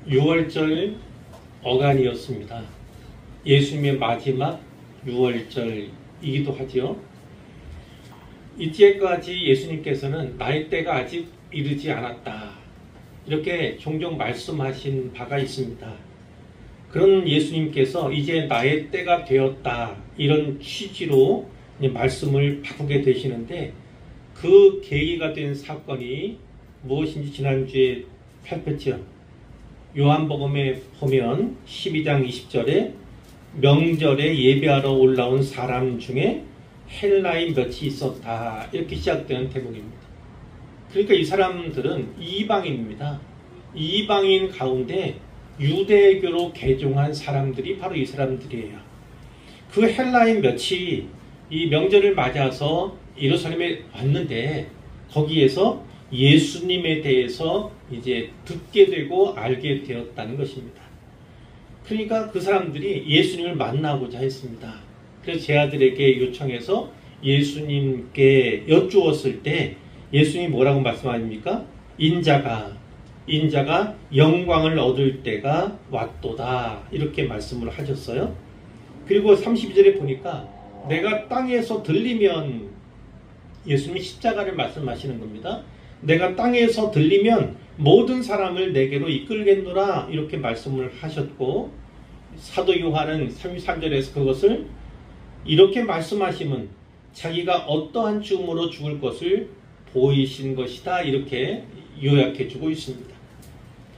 6월절 어간이었습니다. 예수님의 마지막 6월절이기도 하죠. 이때까지 예수님께서는 나의 때가 아직 이르지 않았다, 이렇게 종종 말씀하신 바가 있습니다. 그런 예수님께서 이제 나의 때가 되었다, 이런 취지로 말씀을 바꾸게 되시는데, 그 계기가 된 사건이 무엇인지 지난주에 살폈죠. 요한복음에 보면 12장 20절에 명절에 예배하러 올라온 사람 중에 헬라인 몇이 있었다, 이렇게 시작되는 대목입니다. 그러니까 이 사람들은 이방인입니다. 이방인 가운데 유대교로 개종한 사람들이 바로 이 사람들이에요. 그 헬라인 몇이 이 명절을 맞아서 예루살렘에 왔는데, 거기에서 예수님에 대해서 이제 듣게 되고 알게 되었다는 것입니다. 그러니까 그 사람들이 예수님을 만나고자 했습니다. 그래서 제 아들에게 요청해서 예수님께 여쭈었을 때 예수님이 뭐라고 말씀하십니까? 인자가 영광을 얻을 때가 왔도다, 이렇게 말씀을 하셨어요. 그리고 32절에 보니까 내가 땅에서 들리면, 예수님이 십자가를 말씀하시는 겁니다. 내가 땅에서 들리면 모든 사람을 내게로 이끌겠노라, 이렇게 말씀을 하셨고, 사도 요한은 33절에서 그것을 이렇게 말씀하시면 자기가 어떠한 죽음으로 죽을 것을 보이신 것이다, 이렇게 요약해 주고 있습니다.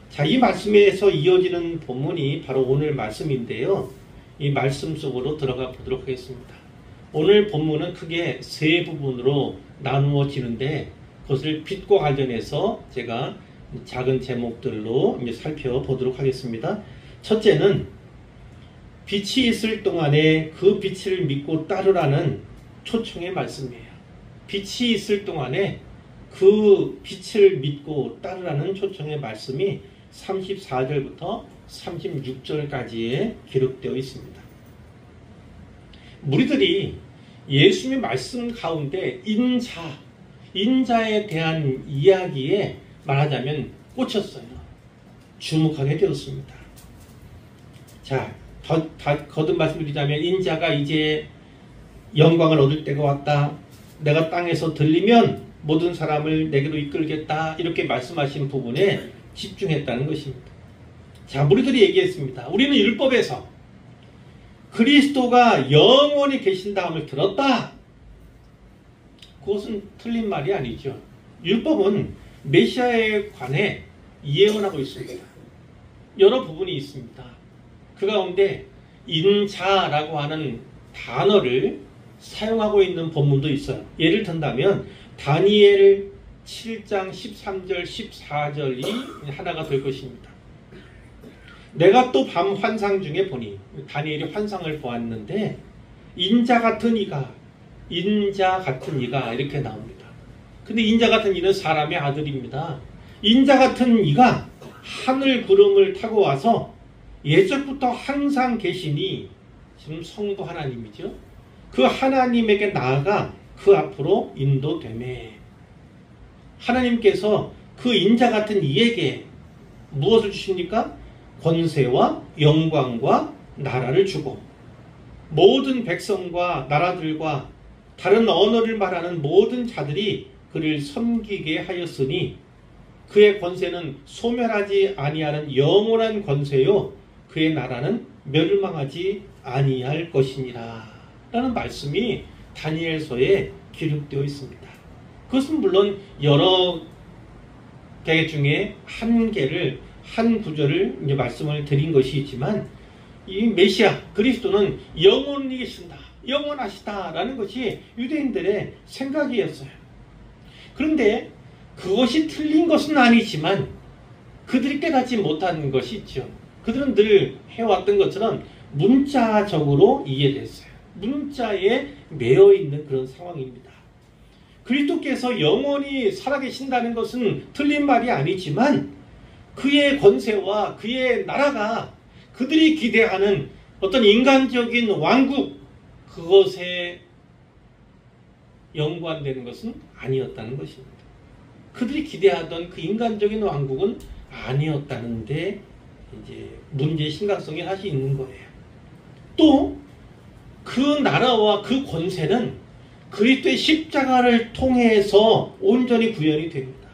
자, 이 말씀에서 이어지는 본문이 바로 오늘 말씀인데요. 이 말씀 속으로 들어가 보도록 하겠습니다. 오늘 본문은 크게 세 부분으로 나누어지는데, 그것을 빛과 관련해서 제가 작은 제목들로 이제 살펴보도록 하겠습니다. 첫째는 빛이 있을 동안에 그 빛을 믿고 따르라는 초청의 말씀이에요. 빛이 있을 동안에 그 빛을 믿고 따르라는 초청의 말씀이 34절부터 36절까지에 기록되어 있습니다. 무리들이 예수님의 말씀 가운데 인자에 대한 이야기에 말하자면 꽂혔어요. 주목하게 되었습니다. 자, 거듭 말씀드리자면 인자가 이제 영광을 얻을 때가 왔다, 내가 땅에서 들리면 모든 사람을 내게로 이끌겠다, 이렇게 말씀하신 부분에 집중했다는 것입니다. 자, 무리들이 얘기했습니다. 우리는 율법에서 그리스도가 영원히 계신다함을 들었다. 그것은 틀린 말이 아니죠. 율법은 메시아에 관해 예언하고 있습니다. 여러 부분이 있습니다. 그 가운데 인자라고 하는 단어를 사용하고 있는 본문도 있어요. 예를 든다면 다니엘 7장 13절 14절이 하나가 될 것입니다. 내가 또 밤 환상 중에 보니, 다니엘이 환상을 보았는데 인자 같은 이가 이렇게 나옵니다. 근데 인자 같은 이는 사람의 아들입니다. 인자 같은 이가 하늘 구름을 타고 와서 예적부터 항상 계시니, 지금 성부 하나님이죠. 그 하나님에게 나아가 그 앞으로 인도되매. 하나님께서 그 인자 같은 이에게 무엇을 주십니까? 권세와 영광과 나라를 주고, 모든 백성과 나라들과 다른 언어를 말하는 모든 자들이 그를 섬기게 하였으니, 그의 권세는 소멸하지 아니하는 영원한 권세요, 그의 나라는 멸망하지 아니할 것이니라, 라는 말씀이 다니엘서에 기록되어 있습니다. 그것은 물론 여러 개 중에 한 구절을 이제 말씀을 드린 것이지만, 이 메시아 그리스도는 영원히 계신다, 영원하시다라는 것이 유대인들의 생각이었어요. 그런데 그것이 틀린 것은 아니지만 그들이 깨닫지 못한 것이 있죠. 그들은 늘 해왔던 것처럼 문자적으로 이해됐어요. 문자에 매여 있는 그런 상황입니다. 그리스도께서 영원히 살아계신다는 것은 틀린 말이 아니지만, 그의 권세와 그의 나라가 그들이 기대하는 어떤 인간적인 왕국, 그것에 연관되는 것은 아니었다는 것입니다. 그들이 기대하던 그 인간적인 왕국은 아니었다는데 이제 문제의 심각성이 사실 있는 거예요. 또 그 나라와 그 권세는 그리스도의 십자가를 통해서 온전히 구현이 됩니다.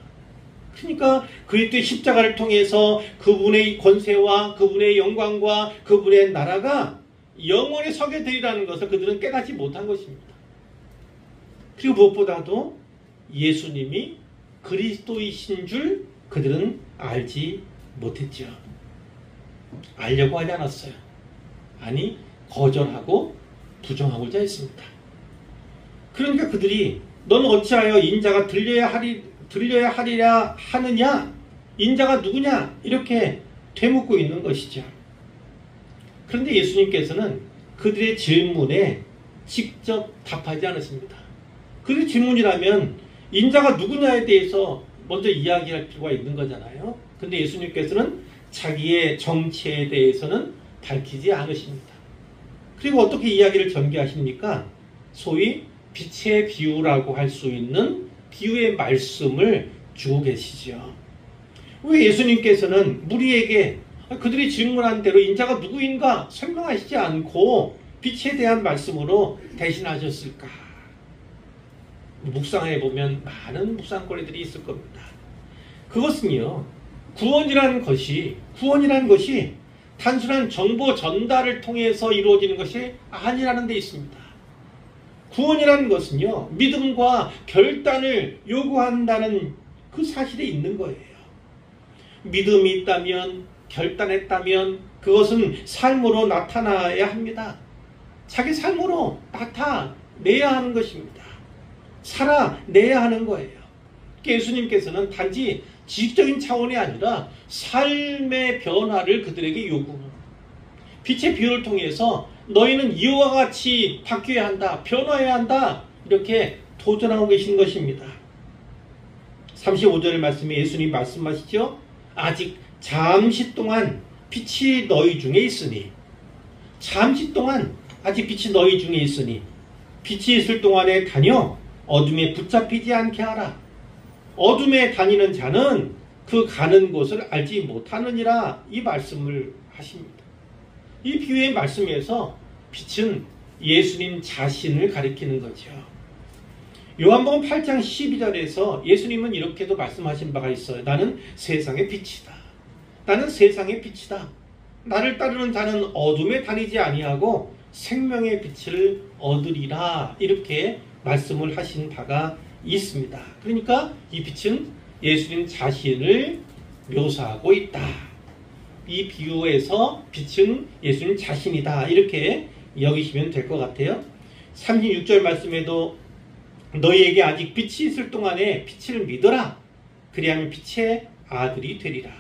그러니까 그리스도의 십자가를 통해서 그분의 권세와 그분의 영광과 그분의 나라가 영원히 서게 되리라는 것을 그들은 깨닫지 못한 것입니다. 그리고 무엇보다도 예수님이 그리스도이신 줄 그들은 알지 못했죠. 알려고 하지 않았어요. 아니, 거절하고 부정하고자 했습니다. 그러니까 그들이 너는 어찌하여 인자가 들려야 하리라 하느냐? 인자가 누구냐? 이렇게 되묻고 있는 것이죠. 그런데 예수님께서는 그들의 질문에 직접 답하지 않으십니다. 그들의 질문이라면 인자가 누구냐에 대해서 먼저 이야기할 필요가 있는 거잖아요. 그런데 예수님께서는 자기의 정체에 대해서는 밝히지 않으십니다. 그리고 어떻게 이야기를 전개하십니까? 소위 빛의 비유라고 할 수 있는 비유의 말씀을 주고 계시죠. 왜 예수님께서는 무리에게 그들이 질문한 대로 인자가 누구인가 설명하시지 않고 빛에 대한 말씀으로 대신하셨을까? 묵상해 보면 많은 묵상거리들이 있을 겁니다. 그것은요, 구원이라는 것이 단순한 정보 전달을 통해서 이루어지는 것이 아니라는 데 있습니다. 구원이라는 것은요, 믿음과 결단을 요구한다는 그 사실에 있는 거예요. 믿음이 있다면, 결단했다면 그것은 삶으로 나타나야 합니다. 자기 삶으로 나타내야 하는 것입니다. 살아내야 하는 거예요. 예수님께서는 단지 지식적인 차원이 아니라 삶의 변화를 그들에게 요구합니다. 빛의 비유를 통해서 너희는 이와 같이 바뀌어야 한다, 변화해야 한다, 이렇게 도전하고 계신 것입니다. 35절의 말씀에 예수님이 말씀하시죠. 아직 잠시 동안 빛이 너희 중에 있으니, 잠시 동안 아직 빛이 너희 중에 있으니 빛이 있을 동안에 다녀 어둠에 붙잡히지 않게 하라. 어둠에 다니는 자는 그 가는 곳을 알지 못하느니라, 이 말씀을 하십니다. 이 비유의 말씀에서 빛은 예수님 자신을 가리키는 거죠. 요한복음 8장 12절에서 예수님은 이렇게도 말씀하신 바가 있어요. 나는 세상의 빛이다. 나는 세상의 빛이다. 나를 따르는 자는 어둠에 다니지 아니하고 생명의 빛을 얻으리라, 이렇게 말씀을 하신 바가 있습니다. 그러니까 이 빛은 예수님 자신을 묘사하고 있다. 이 비유에서 빛은 예수님 자신이다, 이렇게 여기시면 될 것 같아요. 36절 말씀에도 너희에게 아직 빛이 있을 동안에 빛을 믿어라. 그리하면 빛의 아들이 되리라,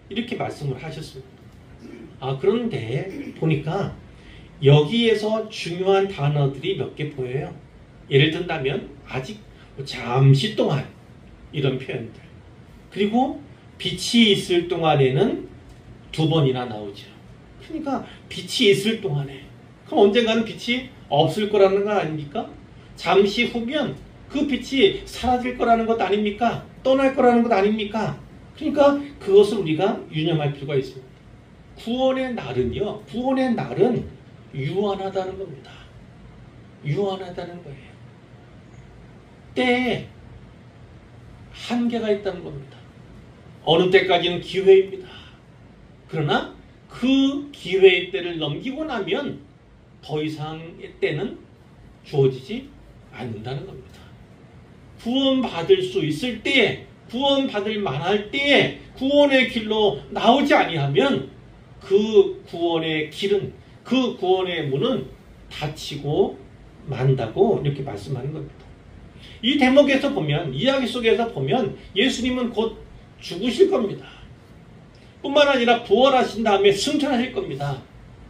이렇게 말씀을 하셨습니다. 그런데 보니까 여기에서 중요한 단어들이 몇 개 보여요. 예를 든다면 아직, 잠시 동안, 이런 표현들. 그리고 빛이 있을 동안에는 2번이나 나오죠. 그러니까 빛이 있을 동안에, 그럼 언젠가는 빛이 없을 거라는 거 아닙니까? 잠시 후면 그 빛이 사라질 거라는 것 아닙니까? 떠날 거라는 것 아닙니까? 그러니까 그것을 우리가 유념할 필요가 있습니다. 구원의 날은요, 구원의 날은 유한하다는 겁니다. 유한하다는 거예요. 때에 한계가 있다는 겁니다. 어느 때까지는 기회입니다. 그러나 그 기회의 때를 넘기고 나면 더 이상의 때는 주어지지 않는다는 겁니다. 구원받을 수 있을 때에, 구원받을 만할 때에 구원의 길로 나오지 아니하면 그 구원의 길은, 그 구원의 문은 닫히고 만다고 이렇게 말씀하는 겁니다. 이 대목에서 보면, 이야기 속에서 보면 예수님은 곧 죽으실 겁니다. 뿐만 아니라 부활하신 다음에 승천하실 겁니다.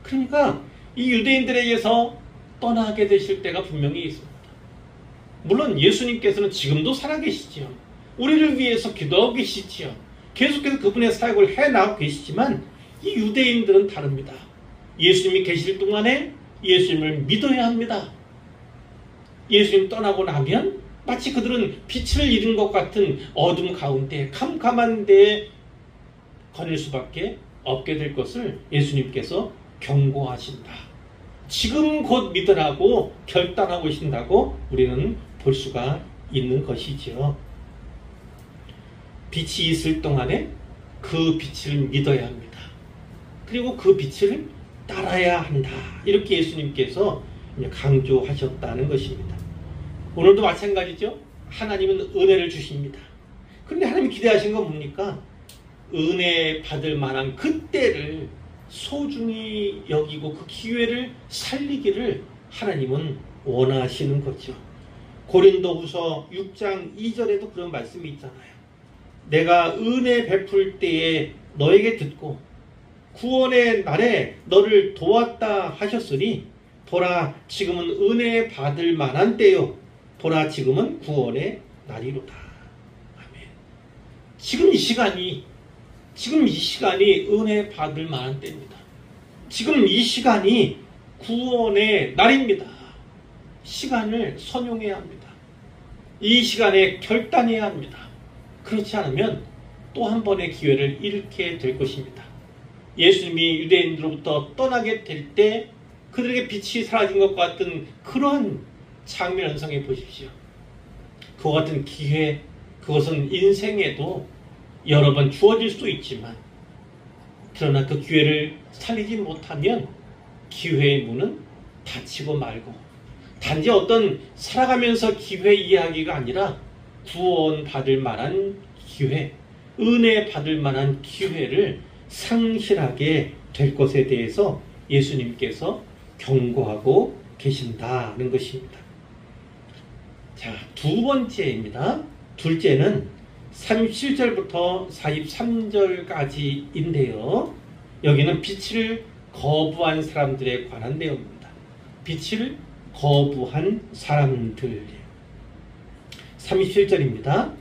그러니까 이 유대인들에게서 떠나게 되실 때가 분명히 있습니다. 물론 예수님께서는 지금도 살아계시지요. 우리를 위해서 기도하고 계시지요. 계속해서 그분의 사역을 해나가고 계시지만 이 유대인들은 다릅니다. 예수님이 계실 동안에 예수님을 믿어야 합니다. 예수님 떠나고 나면 마치 그들은 빛을 잃은 것 같은 어둠 가운데, 캄캄한 데에 거닐 수밖에 없게 될 것을 예수님께서 경고하신다. 지금 곧 믿으라고 결단하고 계신다고 우리는 볼 수가 있는 것이지요. 빛이 있을 동안에 그 빛을 믿어야 합니다. 그리고 그 빛을 따라야 한다. 이렇게 예수님께서 강조하셨다는 것입니다. 오늘도 마찬가지죠. 하나님은 은혜를 주십니다. 그런데 하나님이 기대하신 건 뭡니까? 은혜 받을 만한 그때를 소중히 여기고 그 기회를 살리기를 하나님은 원하시는 거죠. 고린도후서 6장 2절에도 그런 말씀이 있잖아요. 내가 은혜 베풀 때에 너에게 듣고 구원의 날에 너를 도왔다 하셨으니 보라 지금은 은혜 받을 만한 때요 보라 지금은 구원의 날이로다. 아멘. 지금 이 시간이 은혜 받을 만한 때입니다. 지금 이 시간이 구원의 날입니다. 시간을 선용해야 합니다. 이 시간에 결단해야 합니다. 그렇지 않으면 또 한 번의 기회를 잃게 될 것입니다. 예수님이 유대인들로부터 떠나게 될 때 그들에게 빛이 사라진 것 같은 그런 장면 연상해 보십시오. 그와 같은 기회, 그것은 인생에도 여러 번 주어질 수 있지만 그러나 그 기회를 살리지 못하면 기회의 문은 닫히고 말고 단지 어떤 살아가면서 기회 이야기가 아니라 구원 받을 만한 기회, 은혜 받을 만한 기회를 상실하게 될 것에 대해서 예수님께서 경고하고 계신다는 것입니다. 자, 두 번째입니다. 둘째는 37절부터 43절까지인데요. 여기는 빛을 거부한 사람들에 관한 내용입니다. 빛을 거부한 사람들. 37절입니다.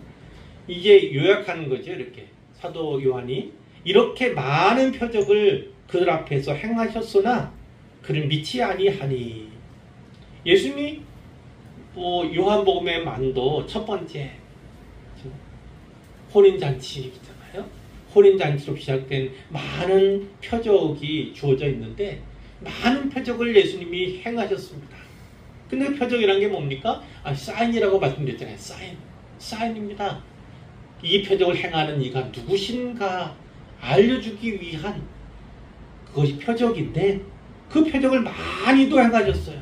이제 요약하는 거죠. 이렇게 사도 요한이 이렇게 많은 표적을 그들 앞에서 행하셨으나 그를 믿지 아니하니. 예수님이 요한복음의 만도 첫 번째 혼인잔치잖아요. 혼인잔치로 시작된 많은 표적이 주어져 있는데 많은 표적을 예수님이 행하셨습니다. 근데 표적이란 게 뭡니까? 사인이라고 말씀드렸잖아요. 사인입니다. 이 표적을 행하는 이가 누구신가 알려주기 위한 그것이 표적인데 그 표적을 많이도 행하셨어요.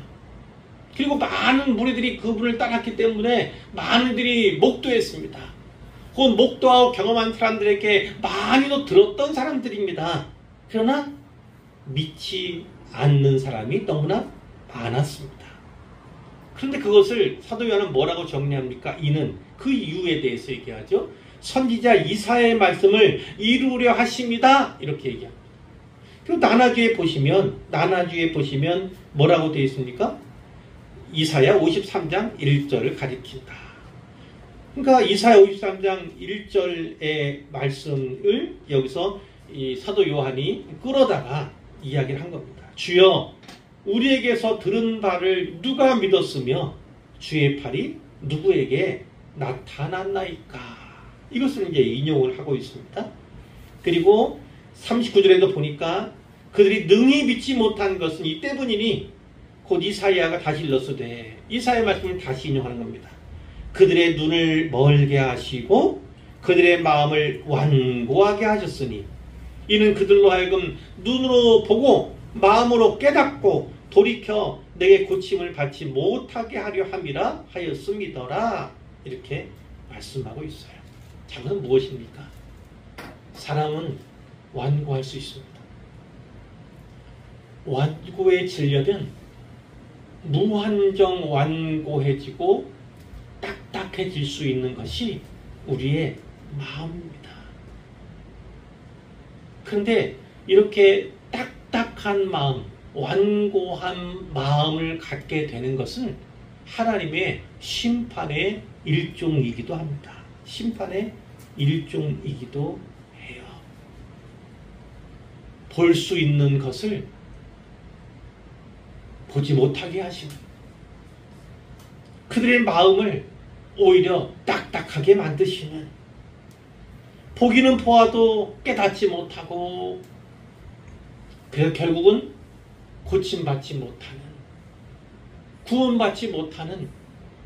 그리고 많은 무리들이 그분을 따랐기 때문에 많은 이들이 목도했습니다. 그 목도하고 경험한 사람들에게 많이도 들었던 사람들입니다. 그러나 믿지 않는 사람이 너무나 많았습니다. 그런데 그것을 사도 요한은 뭐라고 정리합니까? 이는 그 이유에 대해서 얘기하죠. 선지자 이사야의 말씀을 이루려 하십니다. 이렇게 얘기합니다. 그리고 나나주에 보시면 뭐라고 되어 있습니까? 이사야 53장 1절을 가리킨다. 그러니까 이사야 53장 1절의 말씀을 여기서 이 사도 요한이 끌어다가 이야기를 한 겁니다. 주여 우리에게서 들은 바를 누가 믿었으며 주의 팔이 누구에게 나타났나이까. 이것을 이제 인용을 하고 있습니다. 그리고 39절에도 보니까 그들이 능히 믿지 못한 것은 이 때문이니 곧 이사야가 다시 일렀으되 이사야 말씀을 다시 인용하는 겁니다. 그들의 눈을 멀게 하시고 그들의 마음을 완고하게 하셨으니 이는 그들로 하여금 눈으로 보고 마음으로 깨닫고 돌이켜 내게 고침을 받지 못하게 하려 함이라 하였음이더라. 이렇게 말씀하고 있어요. 자, 그건 무엇입니까? 사람은 완고할 수 있습니다. 완고해지려면 무한정 완고해지고 딱딱해질 수 있는 것이 우리의 마음입니다. 그런데 이렇게 딱딱한 마음, 완고한 마음을 갖게 되는 것은 하나님의 심판의 일종이기도 합니다. 심판의 일종이기도 해요. 볼 수 있는 것을 보지 못하게 하시는, 그들의 마음을 오히려 딱딱하게 만드시는, 보기는 보아도 깨닫지 못하고 그래서 결국은 고침받지 못하는, 구원받지 못하는,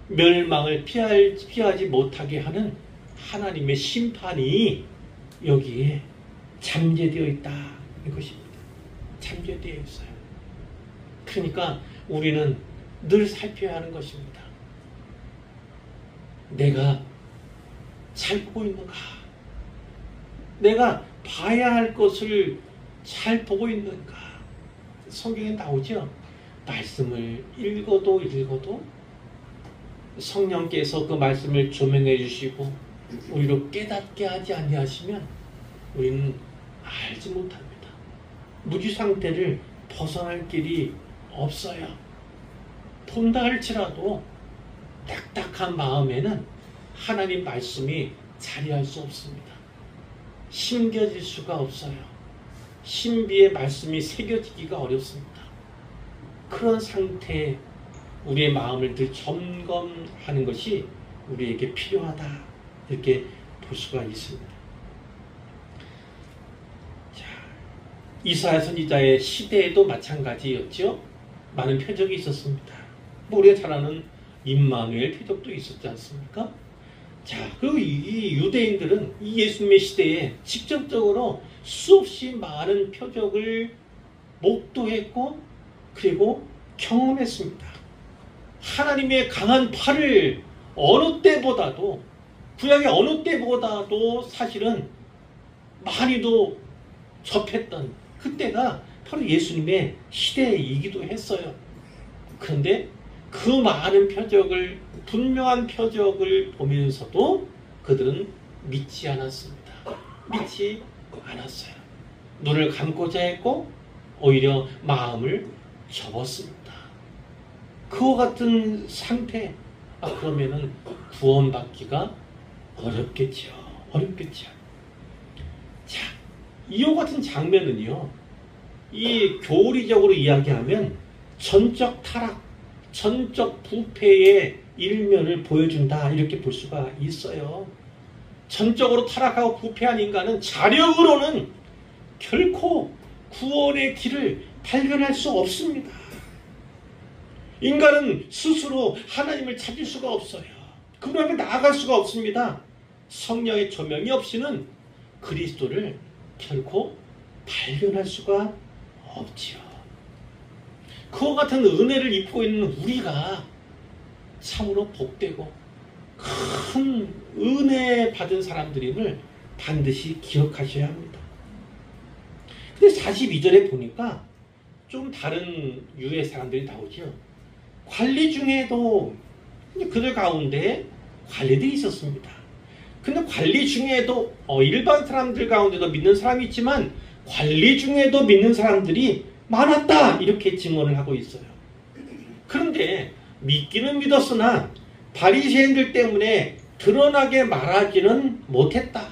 멸망을 피하지 못하게 하는 하나님의 심판이 여기에 잠재되어 있다. 이것입니다. 잠재되어 있어요. 그러니까 우리는 늘 살펴야 하는 것입니다. 내가 잘 보고 있는가? 내가 봐야 할 것을 잘 보고 있는가? 성경에 나오죠? 말씀을 읽어도 성령께서 그 말씀을 조명해 주시고 우리로 깨닫게 하지 아니하시면 우리는 알지 못합니다. 무지 상태를 벗어날 길이 없어요. 본다 할지라도 딱딱한 마음에는 하나님 말씀이 자리할 수 없습니다. 심겨질 수가 없어요. 신비의 말씀이 새겨지기가 어렵습니다. 그런 상태에 우리의 마음을 늘 점검하는 것이 우리에게 필요하다. 이렇게 볼 수가 있습니다. 자, 이사야 선지자의 시대에도 마찬가지였죠. 많은 표적이 있었습니다. 우리가 잘 아는 임마누엘 표적도 있었지 않습니까? 자, 그리고 이 유대인들은 이 예수님의 시대에 직접적으로 수없이 많은 표적을 목도했고 그리고 경험했습니다. 하나님의 강한 팔을 어느 때보다도, 구약의 어느 때보다도 사실은 많이도 접했던 그때가 바로 예수님의 시대이기도 했어요. 그런데 그 많은 표적을, 분명한 표적을 보면서도 그들은 믿지 않았습니다. 믿지 않았어요. 눈을 감고자 했고 오히려 마음을 접었습니다. 그와 같은 상태, 그러면은 구원받기가 어렵겠죠. 자, 이와 같은 장면은요, 이 교리적으로 이야기하면 전적 타락, 전적 부패의 일면을 보여준다. 이렇게 볼 수가 있어요. 전적으로 타락하고 부패한 인간은 자력으로는 결코 구원의 길을 발견할 수 없습니다. 인간은 스스로 하나님을 찾을 수가 없어요. 그분 앞에 나아갈 수가 없습니다. 성령의 조명이 없이는 그리스도를 결코 발견할 수가 없지요. 그와 같은 은혜를 입고 있는 우리가 참으로 복되고 큰 은혜 받은 사람들임을 반드시 기억하셔야 합니다. 근데 42절에 보니까 좀 다른 유의 사람들이 나오죠. 관리 중에도 그들 가운데 관리들이 있었습니다. 근데 관리 중에도 일반 사람들 가운데도 믿는 사람이 있지만 관리 중에도 믿는 사람들이 많았다. 이렇게 증언을 하고 있어요. 그런데 믿기는 믿었으나 바리새인들 때문에 드러나게 말하지는 못했다.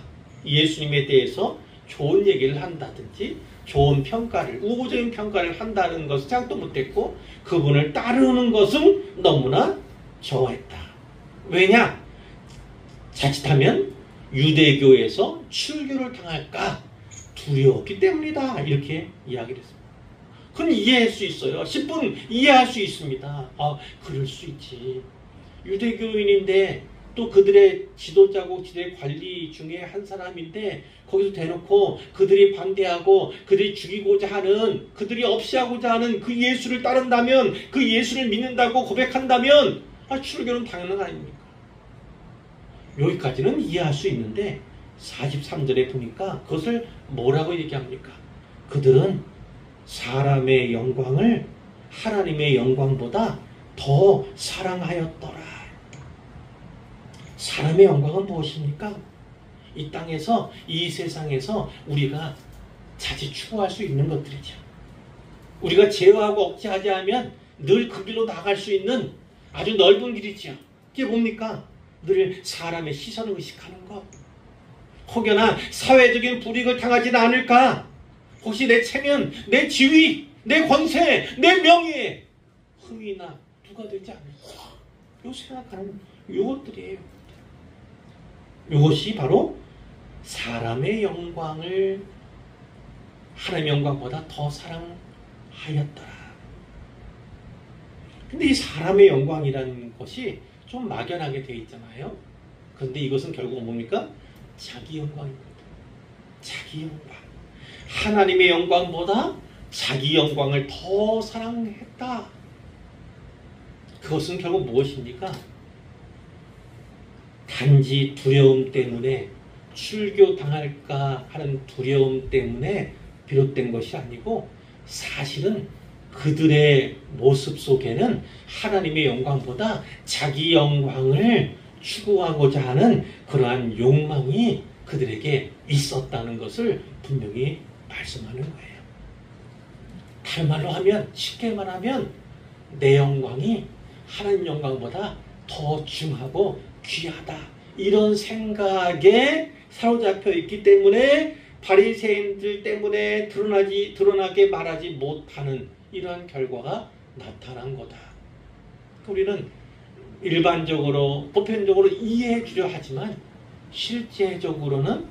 예수님에 대해서 좋은 얘기를 한다든지 좋은 평가를, 우호적인 평가를 한다는 것을 생각도 못했고 그분을 따르는 것은 너무나 좋아했다. 왜냐? 자칫하면 유대교에서 출교를 당할까 두려웠기 때문이다. 이렇게 이야기를 했습니다. 그건 이해할 수 있어요. 10분 이해할 수 있습니다. 그럴 수 있지. 유대교인인데 또 그들의 지도자고 지도의 관리 중에 한 사람인데 거기서 대놓고 그들이 반대하고 그들이 죽이고자 하는, 그들이 없애하고자 하는 그 예수를 따른다면, 그 예수를 믿는다고 고백한다면 출교는 당연한 거 아닙니까? 여기까지는 이해할 수 있는데 43절에 보니까 그것을 뭐라고 얘기합니까? 그들은 사람의 영광을 하나님의 영광보다 더 사랑하였더라. 사람의 영광은 무엇입니까? 이 땅에서, 이 세상에서 우리가 자칫 추구할 수 있는 것들이죠. 우리가 제어하고 억제하지 않으면 늘 그 길로 나갈 수 있는 아주 넓은 길이죠. 그게 뭡니까? 늘 사람의 시선을 의식하는 것. 혹여나 사회적인 불이익을 당하지는 않을까? 혹시 내 체면, 내 지위, 내 권세, 내 명예, 흥이나 누가 되지 않을까? 요 생각하는 요것들이에요. 요것이 바로 사람의 영광을 하나님의 영광보다 더 사랑하였더라. 근데 이 사람의 영광이라는 것이 좀 막연하게 되어 있잖아요. 그런데 이것은 결국 뭡니까? 자기 영광입니다. 자기 영광. 하나님의 영광보다 자기 영광을 더 사랑했다. 그것은 결국 무엇입니까? 단지 두려움 때문에 출교당할까 하는 두려움 때문에 비롯된 것이 아니고 사실은 그들의 모습 속에는 하나님의 영광보다 자기 영광을 추구하고자 하는 그러한 욕망이 그들에게 있었다는 것을 분명히 말씀하는 거예요. 다른 말로 하면, 쉽게 말하면 내 영광이 하나님 영광보다 더 중하고 귀하다, 이런 생각에 사로잡혀 있기 때문에 바리새인들 때문에 드러나게 말하지 못하는 이러한 결과가 나타난 거다. 우리는 일반적으로 보편적으로 이해해 주려 하지만 실제적으로는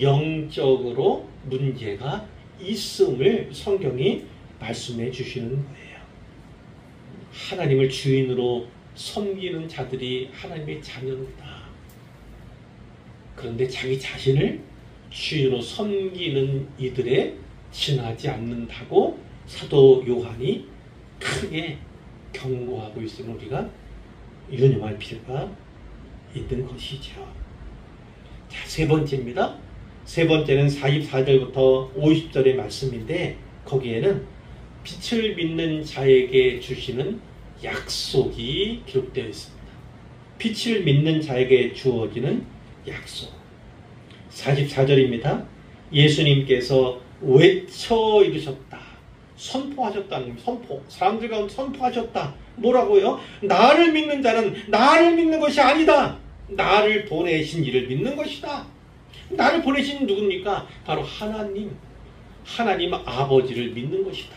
영적으로 문제가 있음을 성경이 말씀해 주시는 거예요. 하나님을 주인으로 섬기는 자들이 하나님의 자녀입니다. 그런데 자기 자신을 주인으로 섬기는 이들에 지나지 않는다고 사도 요한이 크게 경고하고 있으면 우리가 유념할 필요가 있는 것이죠. 자, 세 번째입니다. 세 번째는 44절부터 50절의 말씀인데 거기에는 빛을 믿는 자에게 주시는 약속이 기록되어 있습니다. 빛을 믿는 자에게 주어지는 약속. 44절입니다. 예수님께서 외쳐 이르셨다. 선포하셨다는 겁니다. 선포. 사람들 가운데 선포하셨다. 뭐라고요? 나를 믿는 자는 나를 믿는 것이 아니다. 나를 보내신 이를 믿는 것이다. 나를 보내신 누굽니까? 바로 하나님 아버지를 믿는 것이다.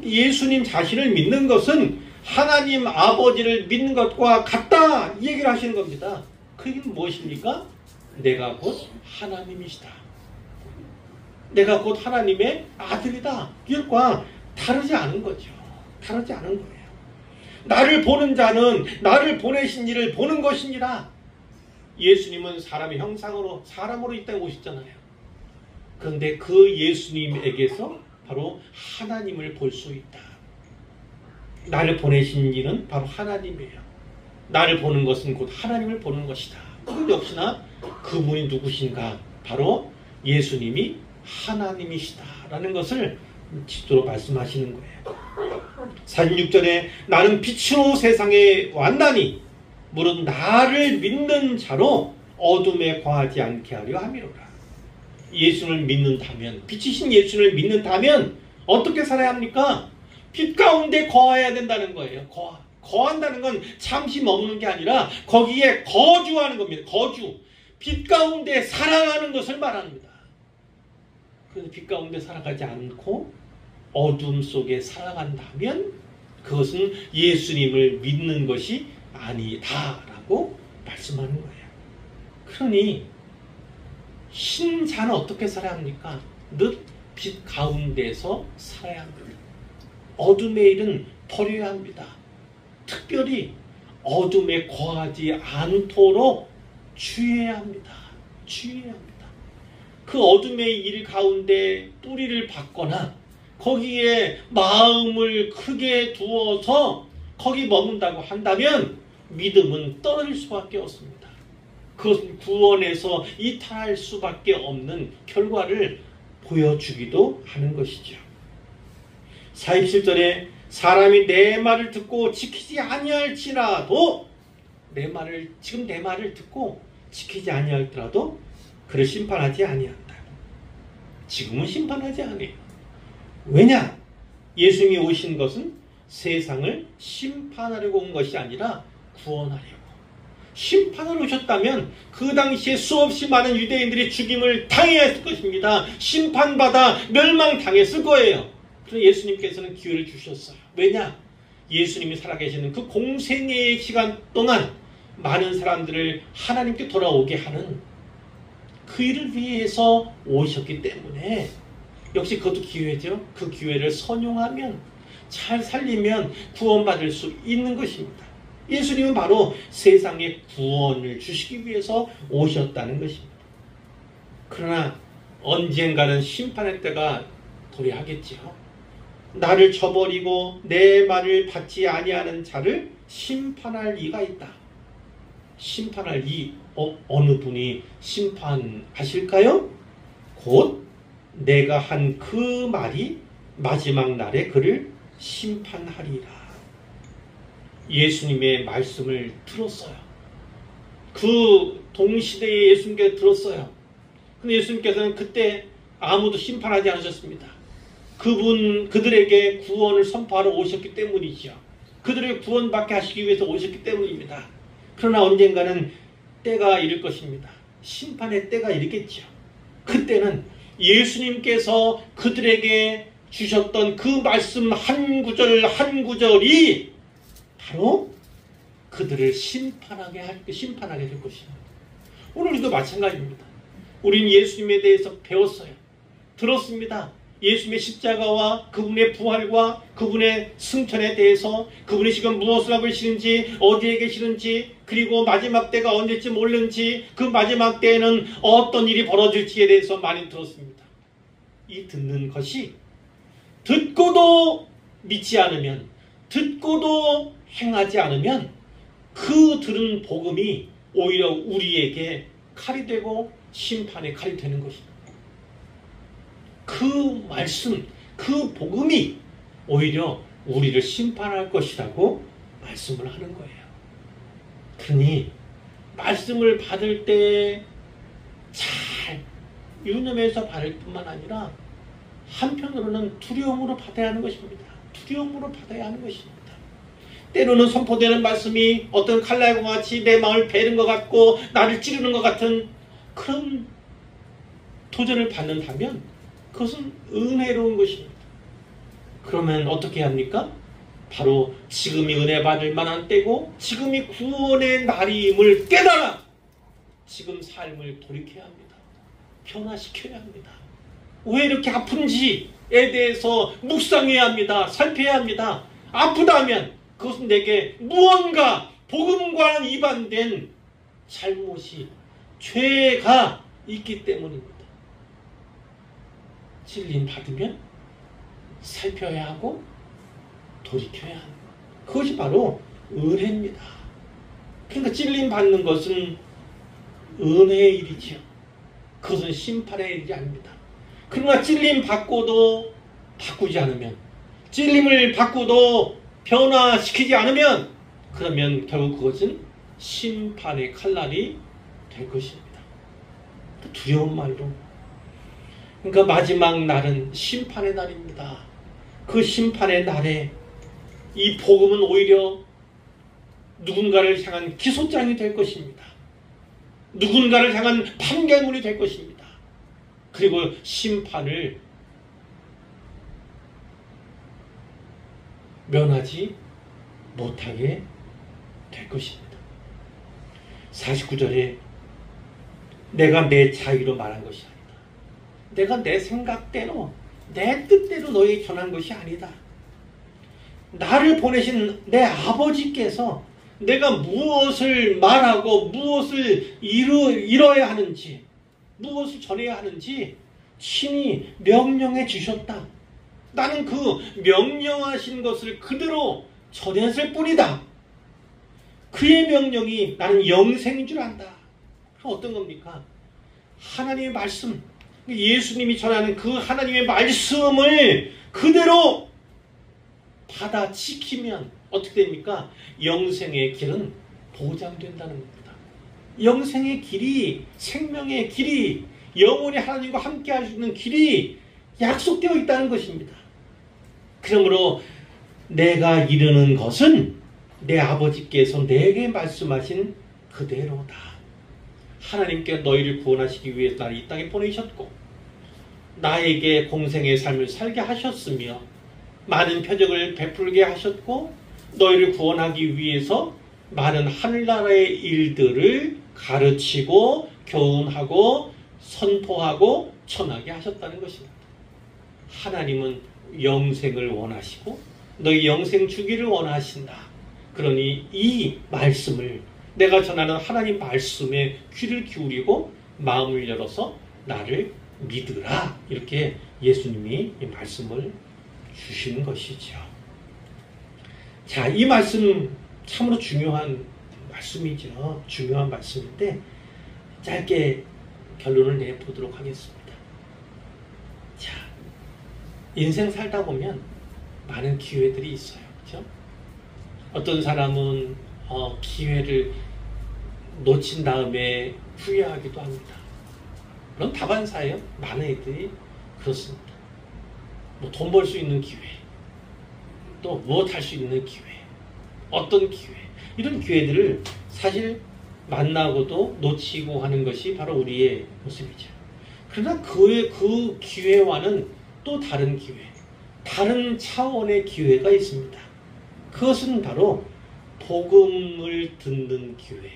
예수님 자신을 믿는 것은 하나님 아버지를 믿는 것과 같다, 이 얘기를 하시는 겁니다. 그 얘기는 무엇입니까? 내가 곧 하나님이시다. 내가 곧 하나님의 아들이다. 이것과 다르지 않은 거죠. 다르지 않은 거예요. 나를 보는 자는 나를 보내신 이를 보는 것이니라. 예수님은 사람의 형상으로 사람으로 이 땅에 오셨잖아요. 그런데 그 예수님에게서 바로 하나님을 볼 수 있다. 나를 보내신 이는 바로 하나님이에요. 나를 보는 것은 곧 하나님을 보는 것이다. 그건 역시나 그분이 누구신가? 바로 예수님이 하나님이시다라는 것을 지도로 말씀하시는 거예요. 46절에 나는 빛으로 세상에 왔나니 무릇 나를 믿는 자로 어둠에 거하지 않게 하려 함이로라. 예수를 믿는다면, 빛이신 예수를 믿는다면 어떻게 살아야 합니까? 빛 가운데 거해야 된다는 거예요. 거한다는 건 잠시 머무는 게 아니라 거기에 거주하는 겁니다. 거주. 빛 가운데 살아가는 것을 말합니다. 그래서 빛 가운데 살아가지 않고 어둠 속에 살아간다면 그것은 예수님을 믿는 것이 아니다라고 말씀하는 거예요. 그러니 신자는 어떻게 살아야 합니까? 늘 빛 가운데서 살아야 합니다. 어둠의 일은 버려야 합니다. 특별히 어둠에 거하지 않도록 주의해야 합니다. 주의해야 합니다. 그 어둠의 일 가운데 뿌리를 박거나 거기에 마음을 크게 두어서 거기 머문다고 한다면 믿음은 떨어질 수밖에 없습니다. 그것은 구원에서 이탈할 수밖에 없는 결과를 보여주기도 하는 것이죠. 47절에 사람이 내 말을 듣고 지키지 아니할지라도 지금 내 말을 듣고 지키지 아니할지라도 그를 심판하지 아니한다. 지금은 심판하지 않아요. 왜냐? 예수님이 오신 것은 세상을 심판하려고 온 것이 아니라 구원하려고. 심판을 오셨다면 그 당시에 수없이 많은 유대인들이 죽임을 당해야 했을 것입니다. 심판받아 멸망당했을 거예요. 그래서 예수님께서는 기회를 주셨어요. 왜냐? 예수님이 살아계시는 그 공생애의 시간 동안 많은 사람들을 하나님께 돌아오게 하는 그 일을 위해서 오셨기 때문에 역시 그것도 기회죠. 그 기회를 선용하면, 잘 살리면 구원받을 수 있는 것입니다. 예수님은 바로 세상에 구원을 주시기 위해서 오셨다는 것입니다. 그러나 언젠가는 심판의 때가 도래하겠지요. 나를 저버리고 내 말을 받지 아니하는 자를 심판할 이가 있다. 심판할 이 어느 분이 심판하실까요? 곧 내가 한 그 말이 마지막 날에 그를 심판하리라. 예수님의 말씀을 들었어요. 그 동시대에 예수님께서 들었어요. 근데 예수님께서는 그때 아무도 심판하지 않으셨습니다. 그들에게 구원을 선포하러 오셨기 때문이죠. 그들에게 구원받게 하시기 위해서 오셨기 때문입니다. 그러나 언젠가는 때가 이를 것입니다. 심판의 때가 이르겠죠. 그때는 예수님께서 그들에게 주셨던 그 말씀 한 구절 한 구절이 바로 그들을 심판하게 될 것입니다. 오늘 우리도 마찬가지입니다. 우리는 예수님에 대해서 배웠어요. 들었습니다. 예수님의 십자가와 그분의 부활과 그분의 승천에 대해서, 그분이 지금 무엇을 하고 계시는지, 어디에 계시는지, 그리고 마지막 때가 언제쯤 올는지, 그 마지막 때에는 어떤 일이 벌어질지에 대해서 많이 들었습니다. 이 듣는 것이 듣고도 믿지 않으면, 듣고도 행하지 않으면 그 들은 복음이 오히려 우리에게 칼이 되고 심판의 칼이 되는 것입니다. 그 말씀, 그 복음이 오히려 우리를 심판할 것이라고 말씀을 하는 거예요. 그러니 말씀을 받을 때 잘 유념해서 받을 뿐만 아니라 한편으로는 두려움으로 받아야 하는 것입니다. 두려움으로 받아야 하는 것입니다. 때로는 선포되는 말씀이 어떤 칼날과 같이 내 마음을 베는 것 같고 나를 찌르는 것 같은 그런 도전을 받는다면 그것은 은혜로운 것입니다. 그러면 어떻게 합니까? 바로 지금이 은혜 받을 만한 때고 지금이 구원의 날임을 깨달아 지금 삶을 돌이켜야 합니다. 변화시켜야 합니다. 왜 이렇게 아픈지에 대해서 묵상해야 합니다. 살펴야 합니다. 아프다면 그것은 내게 무언가 복음과는 이반된 잘못이, 죄가 있기 때문입니다. 찔림 받으면 살펴야 하고 돌이켜야 하는 것. 그것이 바로 은혜입니다. 그러니까 찔림 받는 것은 은혜의 일이지요. 그것은 심판의 일이 아닙니다. 그러나 찔림 받고도 바꾸지 않으면, 찔림을 받고도 변화시키지 않으면, 그러면 결국 그것은 심판의 칼날이 될 것입니다. 두려운 말로. 그러니까 마지막 날은 심판의 날입니다. 그 심판의 날에 이 복음은 오히려 누군가를 향한 기소장이 될 것입니다. 누군가를 향한 판결문이 될 것입니다. 그리고 심판을 면하지 못하게 될 것입니다. 49절에 내가 내 자유로 말한 것이 아니다. 내가 내 생각대로 내 뜻대로 너에게 전한 것이 아니다. 나를 보내신 내 아버지께서 내가 무엇을 말하고 무엇을 이뤄야 하는지, 무엇을 전해야 하는지 친히 명령해 주셨다. 나는 그 명령하신 것을 그대로 전했을 뿐이다. 그의 명령이 나는 영생인 줄 안다. 그럼 어떤 겁니까? 하나님의 말씀, 예수님이 전하는 그 하나님의 말씀을 그대로 받아 지키면 어떻게 됩니까? 영생의 길은 보장된다는 겁니다. 영생의 길이, 생명의 길이, 영원히 하나님과 함께 할 수 있는 길이 약속되어 있다는 것입니다. 그러므로 내가 이르는 것은 내 아버지께서 내게 말씀하신 그대로다. 하나님께 너희를 구원하시기 위해서 나를 이 땅에 보내셨고 나에게 공생의 삶을 살게 하셨으며 많은 표적을 베풀게 하셨고 너희를 구원하기 위해서 많은 하늘나라의 일들을 가르치고 교훈하고 선포하고 전하게 하셨다는 것입니다. 하나님은 영생을 원하시고 너희 영생 주기를 원하신다. 그러니 이 말씀을 내가 전하는 하나님 말씀에 귀를 기울이고 마음을 열어서 나를 믿으라. 이렇게 예수님이 이 말씀을 주시는 것이죠. 자, 이 말씀 참으로 중요한 말씀이죠. 중요한 말씀인데 짧게 결론을 내보도록 하겠습니다. 자, 인생 살다 보면 많은 기회들이 있어요. 그렇죠? 어떤 사람은 기회를 놓친 다음에 후회하기도 합니다. 그런 다반사예요. 많은 애들이 그렇습니다. 뭐 돈 벌 수 있는 기회, 또 무엇 할 수 있는 기회, 어떤 기회, 이런 기회들을 사실 만나고도 놓치고 하는 것이 바로 우리의 모습이죠. 그러나 그 기회와는 또 다른 기회, 다른 차원의 기회가 있습니다. 그것은 바로 복음을 듣는 기회,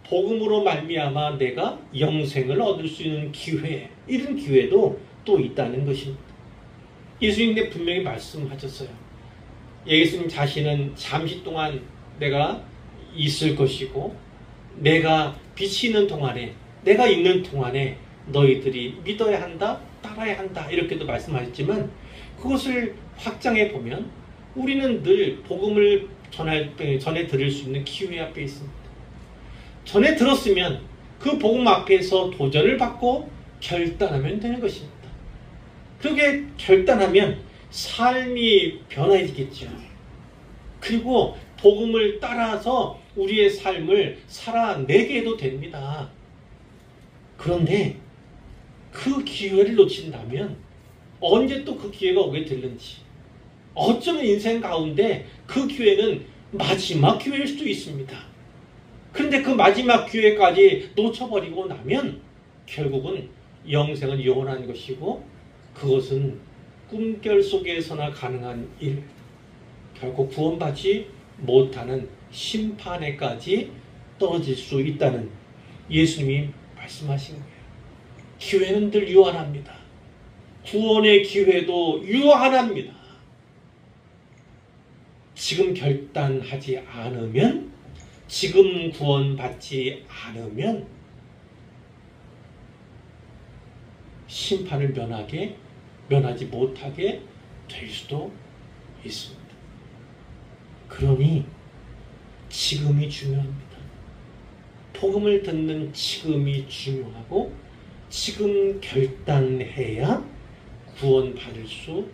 복음으로 말미암아 내가 영생을 얻을 수 있는 기회, 이런 기회도 또 있다는 것입니다. 예수님께 분명히 말씀하셨어요. 예수님 자신은 잠시 동안 내가 있을 것이고 내가 빛이 있는 동안에, 내가 있는 동안에 너희들이 믿어야 한다, 따라야 한다, 이렇게도 말씀하셨지만 그것을 확장해 보면 우리는 늘 복음을 전해 들을 수 있는 기회 앞에 있습니다. 전에 들었으면 그 복음 앞에서 도전을 받고 결단하면 되는 것입니다. 그렇게 결단하면 삶이 변화해지겠죠. 그리고 복음을 따라서 우리의 삶을 살아내게 해도 됩니다. 그런데 그 기회를 놓친다면 언제 또 그 기회가 오게 될는지, 어쩌면 인생 가운데 그 기회는 마지막 기회일 수도 있습니다. 그런데 그 마지막 기회까지 놓쳐버리고 나면 결국은 영생은 영원한 것이고 그것은 꿈결 속에서나 가능한 일, 결국 구원받지 못하는 심판에까지 떨어질 수 있다는 예수님이 말씀하신 거예요. 기회는 늘 유한합니다. 구원의 기회도 유한합니다. 지금 결단하지 않으면, 지금 구원받지 않으면 심판을 면하지 못하게 될 수도 있습니다. 그러니 지금이 중요합니다. 복음을 듣는 지금이 중요하고 지금 결단해야 구원받을 수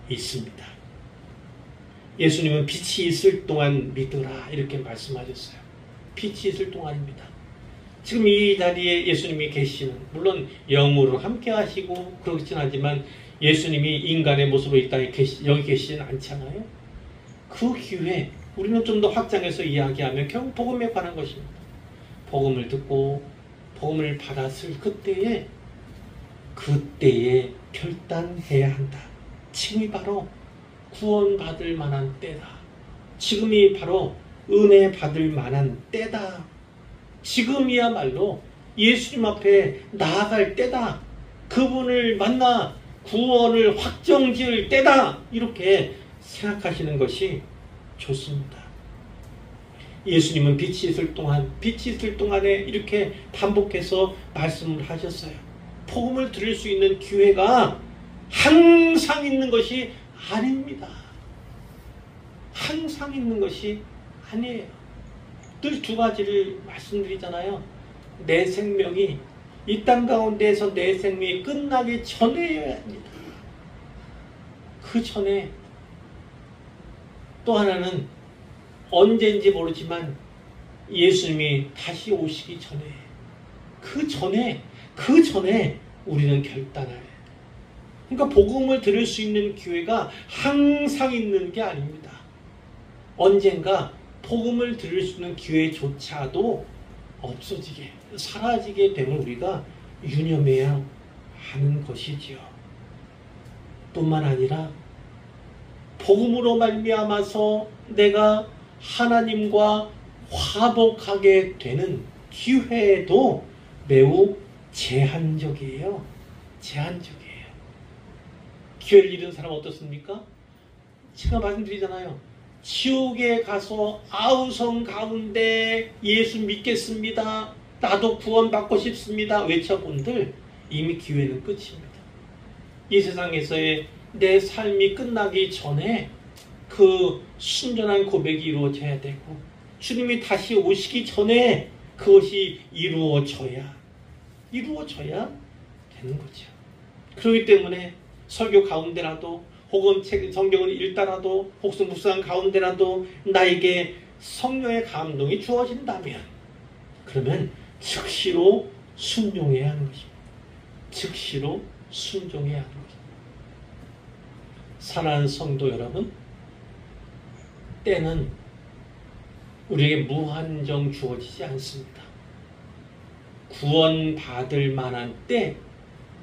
있습니다. 예수님은 빛이 있을 동안 믿으라 이렇게 말씀하셨어요. 빛이 있을 동안입니다. 지금 이 자리에 예수님이 계시는, 물론 영으로 함께 하시고 그렇진 하지만 예수님이 인간의 모습으로 이 땅에 여기 계시진 않잖아요. 그 기회 우리는 좀 더 확장해서 이야기하면 결국 복음에 관한 것입니다. 복음을 듣고 복음을 받았을 그때에 결단해야 한다. 지금이 바로 구원받을 만한 때다. 지금이 바로 은혜 받을 만한 때다. 지금이야말로 예수님 앞에 나아갈 때다. 그분을 만나 구원을 확정지을 때다. 이렇게 생각하시는 것이 좋습니다. 예수님은 빛이 있을 동안에 이렇게 반복해서 말씀을 하셨어요. 복음을 들을 수 있는 기회가 항상 있는 것이 아닙니다. 항상 있는 것이 아니에요. 늘 두 가지를 말씀드리잖아요. 내 생명이 이 땅 가운데에서 내 생명이 끝나기 전에여야 합니다. 그 전에 또 하나는 언제인지 모르지만 예수님이 다시 오시기 전에, 그 전에 우리는 결단해야 해요. 그러니까 복음을 들을 수 있는 기회가 항상 있는 게 아닙니다. 언젠가 복음을 들을 수 있는 기회조차도 없어지게, 사라지게 됨을 우리가 유념해야 하는 것이지요. 뿐만 아니라 복음으로 말미암아서 내가 하나님과 화복하게 되는 기회도 매우 제한적이에요. 제한적이에요. 기회를 잃은 사람 어떻습니까? 제가 말씀드리잖아요. 지옥에 가서 아우성 가운데 예수 믿겠습니다. 나도 구원받고 싶습니다. 외쳐본들 이미 기회는 끝입니다. 이 세상에서의 내 삶이 끝나기 전에 그 순전한 고백이 이루어져야 되고 주님이 다시 오시기 전에 그것이 이루어져야 되는 거죠. 그렇기 때문에 설교 가운데라도 혹은 성경을 읽다라도 혹은 묵상 가운데라도 나에게 성령의 감동이 주어진다면 그러면 즉시로 순종해야 하는 것입니다. 즉시로 순종해야 하는 것입니다. 사랑하는 성도 여러분, 때는 우리에게 무한정 주어지지 않습니다. 구원받을 만한 때,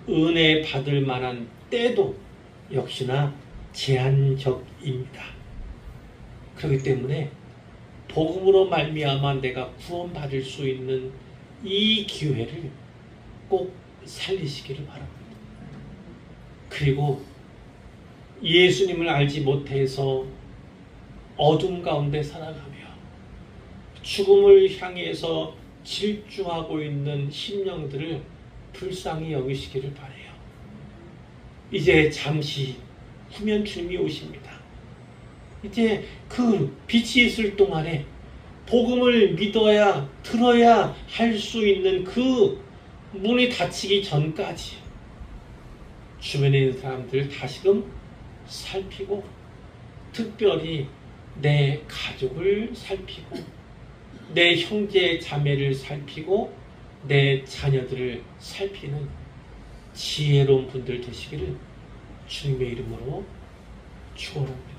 은혜 받을 만한 때도 역시나 제한적입니다. 그렇기 때문에 복음으로 말미암아 내가 구원받을 수 있는 이 기회를 꼭 살리시기를 바랍니다. 그리고 예수님을 알지 못해서 어둠 가운데 살아가며 죽음을 향해서 질주하고 있는 심령들을 불쌍히 여기시기를 바라요. 이제 잠시 후면 주님이 오십니다. 이제 그 빛이 있을 동안에 복음을 믿어야 들어야 할 수 있는 그 문이 닫히기 전까지 주변에 있는 사람들을 다시금 살피고 특별히 내 가족을 살피고 내 형제 자매를 살피고 내 자녀들을 살피는 지혜로운 분들 되시기를 주님의 이름으로 축원합니다.